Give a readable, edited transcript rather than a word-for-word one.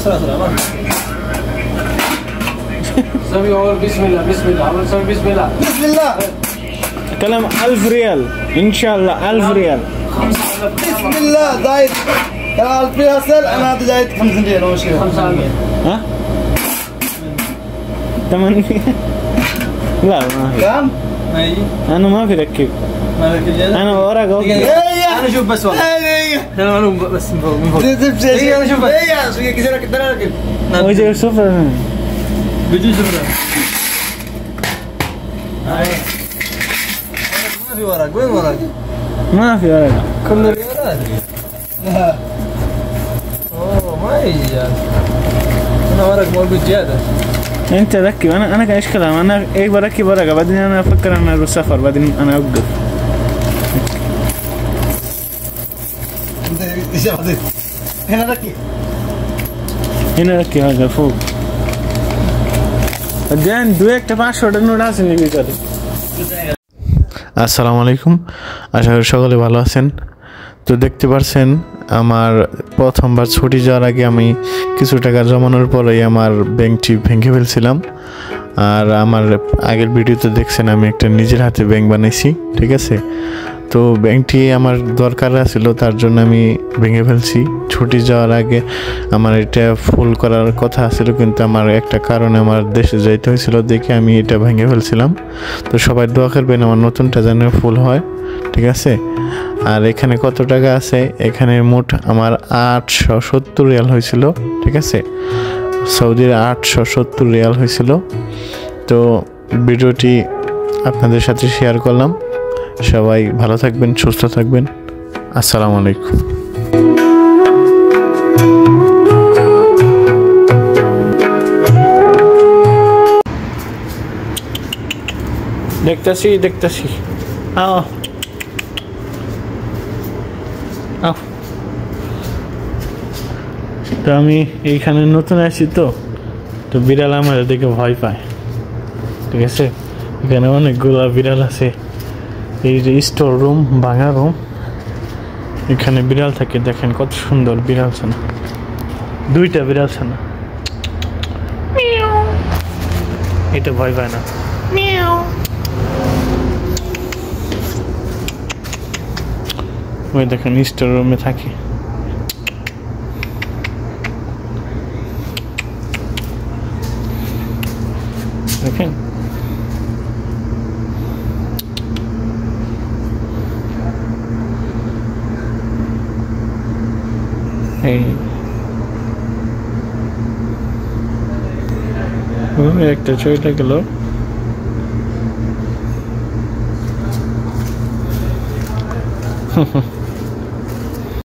سامي أول بسم الله بسم الله أول سامي بسم الله بسم الله كلام 1000 ريال ان شاء الله 1000 ريال بسم الله زايد 1000 ريال سل انا هذا زايد 5 ريال اول شيء 500 ها 8 لا ما في كم؟ انا ما في ركب انا ورق انا شوف بس والله أنا معلوم بس من فوق من فوق هي انا شوف هي كذا راكب وجه صفر بيجي سفرة ما في ورق وين ورق؟ ما في ورق كم ريالات اوه ما يجي انا ورق موجود زيادة انت ركب انا ايش كلام انا ايه بركب ورقه بعدين انا افكر انا اروح سفر بعدين انا اوقف انت ايش قصدك؟ هنا ركب هنا ركب هذا فوق بعدين দুই একটা 500 টাকা নোট আছে নি ভিতরে আসসালামু আলাইকুম আশা করি সকলে ভালো আছেন তো দেখতে পারছেন আমার প্রথমবার ছুটি যাওয়ার আগে আমি কিছু টাকা জমানোর পরেই আমার ব্যাংকটি ভেঙে ফেলছিলাম আর আমার আগের ভিডিওতে দেখছেন আমি একটা নিজের হাতে ব্যাংক বানাইছি ঠিক আছে তো ব্যাংকটি আমার দরকার ছিল তার জন্য আমি ভেঙে ফেলছি ছুটি যাওয়ার আগে আমার এটা ফুল করার কথা ছিল কিন্তু আমার একটা কারণে আমার দেশে যাইতে হয়েছিল দেখে আমি এটা ভেঙে ফেলছিলাম তো সবাই দোয়া করবেন আমার নতুনটা যেন ফুল হয় ঠিক আছে আর এখানে কত টাকা আছে এখানে মোট আমার 870 রিয়াল হয়েছিল ঠিক আছে সৌদির 870 রিয়াল হয়েছিল তো ভিডিওটি আপনাদের সাথে শেয়ার করলাম সবাই ভালো থাকবেন সুস্থ থাকবেন আসসালামু আলাইকুম দেখতাছি আও তো আমি এইখানে নতুন আসি তো বিড়াল আমার দেখে ভয় পায় ঠিক আছে এখানে অনেকগুলো বিড়াল আছে এই যে স্টোর রুম ভাঙা রুম এখানে বিড়াল থাকে দেখেন কত সুন্দর বিড়াল ছানা দুইটা বিড়াল ছানা এটা ভয় পায় না ওই দেখেন স্টোর রুমে থাকে দেখেন এই একটা চলে গেল